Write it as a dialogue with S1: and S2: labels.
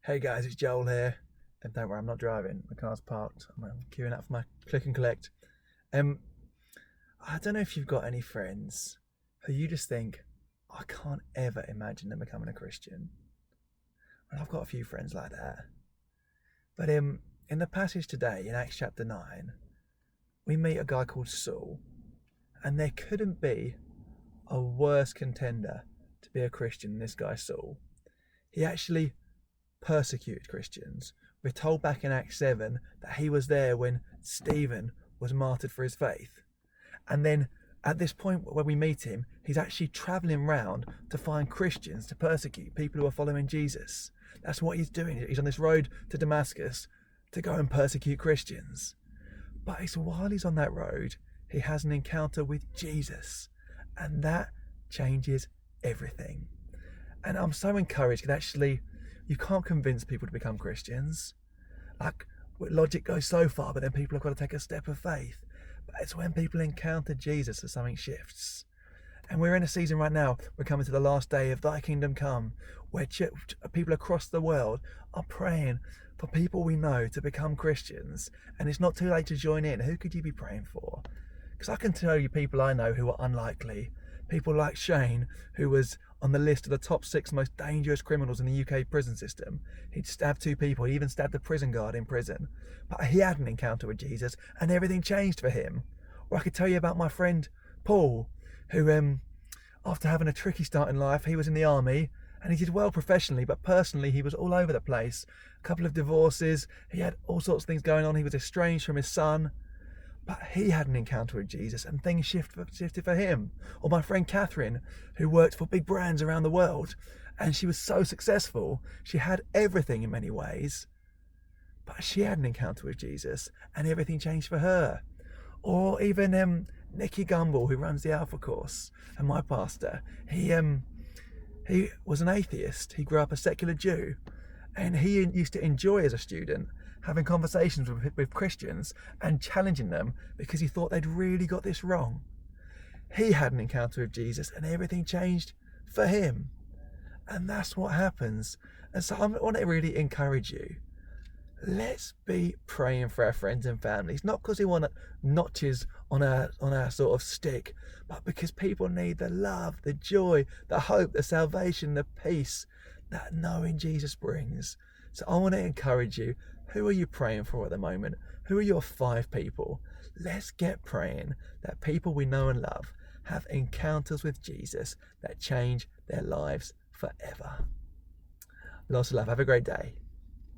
S1: Hey guys, it's Joel here. And don't worry, I'm not driving. My car's parked. I'm queuing up for my click and collect. Um, I don't know if you've got any friends who you just think, I can't ever imagine them becoming a Christian. And I've got a few friends like that. But in the passage today, in Acts chapter 9, we meet a guy called Saul. And there couldn't be a worse contender to be a Christian than this guy Saul. He actually persecuted Christians. We're told back in Acts 7 that he was there when Stephen was martyred for his faith. And then at this point where we meet him, he's actually travelling round to find Christians to persecute people who are following Jesus. That's what he's doing. He's on this road to Damascus to go and persecute Christians. But it's while he's on that road, he has an encounter with Jesus. And that changes everything. And I'm so encouraged that actually you can't convince people to become Christians. Like, logic goes so far, but then people have got to take a step of faith. But it's when people encounter Jesus that something shifts. And we're in a season right now, we're coming to the last day of Thy Kingdom Come, where people across the world are praying for people we know to become Christians. And it's not too late to join in. Who could you be praying for? Because I can tell you people I know who are unlikely. People like Shane, who was on the list of the top 6 most dangerous criminals in the UK prison system. He'd stabbed 2 people. He even stabbed a prison guard in prison. But he had an encounter with Jesus and everything changed for him. Or I could tell you about my friend Paul, who after having a tricky start in life, he was in the army and he did well professionally, but personally he was all over the place. A couple of divorces, he had all sorts of things going on. He was estranged from his son. But he had an encounter with Jesus and things shifted for him. Or my friend Catherine, who worked for big brands around the world, and she was so successful. She had everything in many ways, but she had an encounter with Jesus and everything changed for her. Or even Nicky Gumbel, who runs the Alpha Course, and my pastor, he was an atheist. He grew up a secular Jew, and he used to enjoy as a student having conversations with Christians and challenging them because he thought they'd really got this wrong. He had an encounter with Jesus and everything changed for him. And that's what happens. And so I want to really encourage you. Let's be praying for our friends and families, not because we want notches on our sort of stick, but because people need the love, the joy, the hope, the salvation, the peace that knowing Jesus brings. So I want to encourage you. Who are you praying for at the moment? Who are your 5 people? Let's get praying that people we know and love have encounters with Jesus that change their lives forever. Lots of love. Have a great day.